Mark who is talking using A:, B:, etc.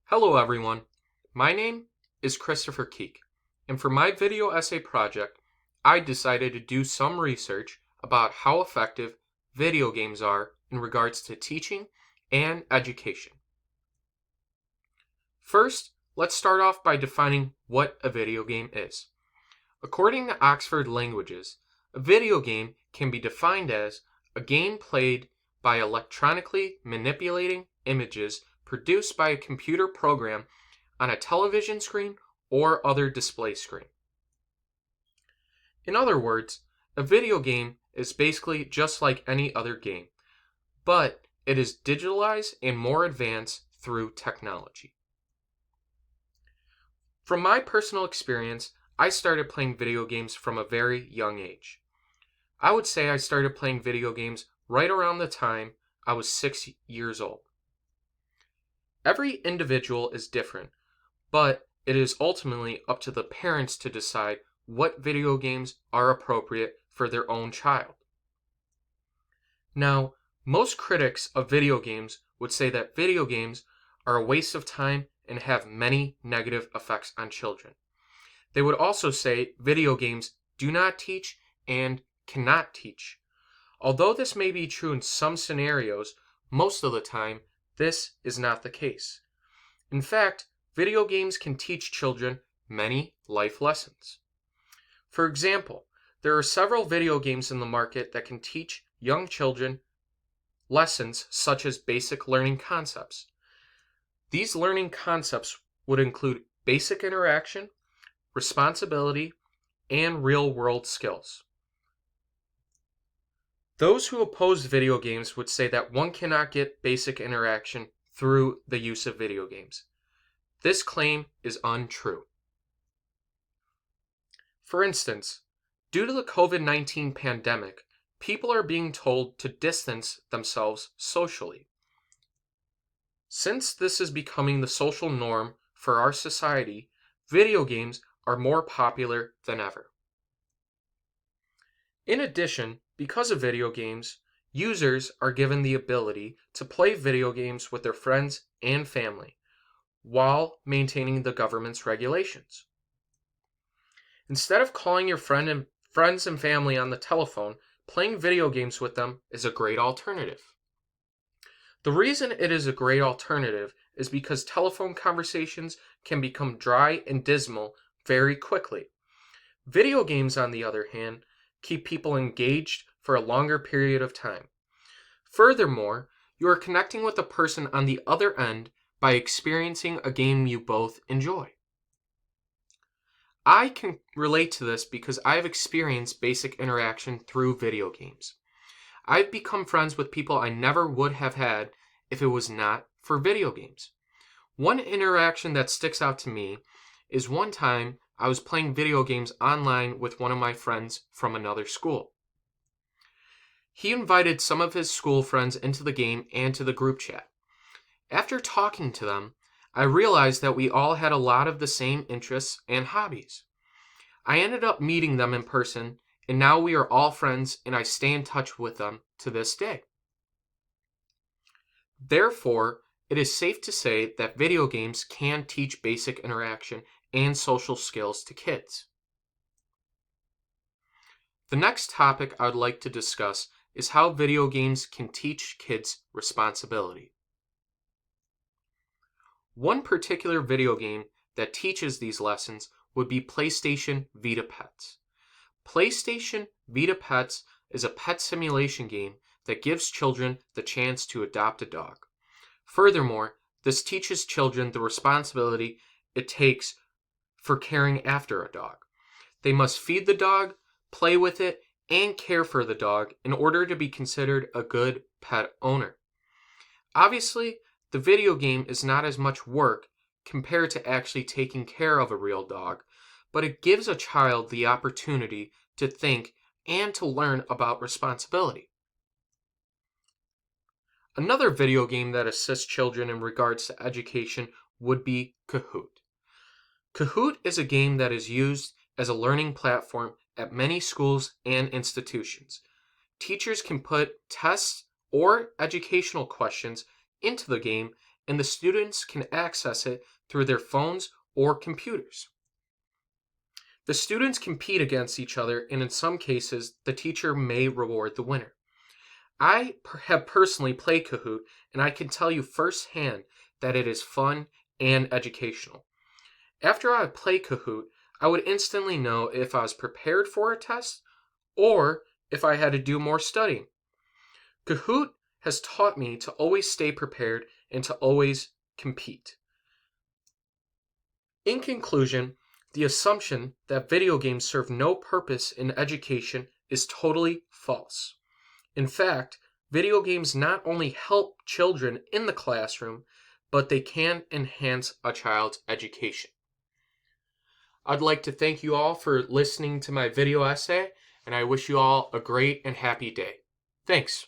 A: Hello everyone, my name is Christopher Keuch, and for my video essay project, I decided to do some research about how effective video games are in regards to teaching and education. First, let's start off by defining what a video game is. According to Oxford Languages, a video game can be defined as a game played by electronically manipulating images produced by a computer program on a television screen or other display screen. In other words, a video game is basically just like any other game, but it is digitalized and more advanced through technology. From my personal experience, I started playing video games from a very young age. I would say I started playing video games right around the time I was 6 years old. Every individual is different, but it is ultimately up to the parents to decide what video games are appropriate for their own child. Now, most critics of video games would say that video games are a waste of time and have many negative effects on children. They would also say video games do not teach and cannot teach. Although this may be true in some scenarios, most of the time, this is not the case. In fact, video games can teach children many life lessons. For example, there are several video games in the market that can teach young children lessons such as basic learning concepts. These learning concepts would include basic interaction, responsibility, and real-world skills. Those who oppose video games would say that one cannot get basic interaction through the use of video games. This claim is untrue. For instance, due to the COVID-19 pandemic, people are being told to distance themselves socially. Since this is becoming the social norm for our society, video games are more popular than ever. In addition, because of video games, users are given the ability to play video games with their friends and family while maintaining the government's regulations. Instead of calling your friends and family on the telephone, playing video games with them is a great alternative. The reason it is a great alternative is because telephone conversations can become dry and dismal very quickly. Video games, on the other hand, keep people engaged for a longer period of time. Furthermore, you are connecting with the person on the other end by experiencing a game you both enjoy. I can relate to this because I have experienced basic interaction through video games. I've become friends with people I never would have had if it was not for video games. One interaction that sticks out to me is one time I was playing video games online with one of my friends from another school. He invited some of his school friends into the game and to the group chat. After talking to them, I realized that we all had a lot of the same interests and hobbies. I ended up meeting them in person, and now we are all friends and I stay in touch with them to this day. Therefore, it is safe to say that video games can teach basic interaction and social skills to kids. The next topic I would like to discuss is how video games can teach kids responsibility. One particular video game that teaches these lessons would be PlayStation Vita Pets. PlayStation Vita Pets is a pet simulation game that gives children the chance to adopt a dog. Furthermore, this teaches children the responsibility it takes for caring after a dog. They must feed the dog, play with it, and care for the dog in order to be considered a good pet owner. Obviously, the video game is not as much work compared to actually taking care of a real dog, but it gives a child the opportunity to think and to learn about responsibility. Another video game that assists children in regards to education would be Kahoot. Kahoot is a game that is used as a learning platform at many schools and institutions. Teachers can put tests or educational questions into the game and the students can access it through their phones or computers. The students compete against each other, and in some cases, the teacher may reward the winner. I have personally played Kahoot, and I can tell you firsthand that it is fun and educational. After I would play Kahoot, I would instantly know if I was prepared for a test or if I had to do more studying. Kahoot has taught me to always stay prepared and to always compete. In conclusion, the assumption that video games serve no purpose in education is totally false. In fact, video games not only help children in the classroom, but they can enhance a child's education. I'd like to thank you all for listening to my video essay, and I wish you all a great and happy day. Thanks.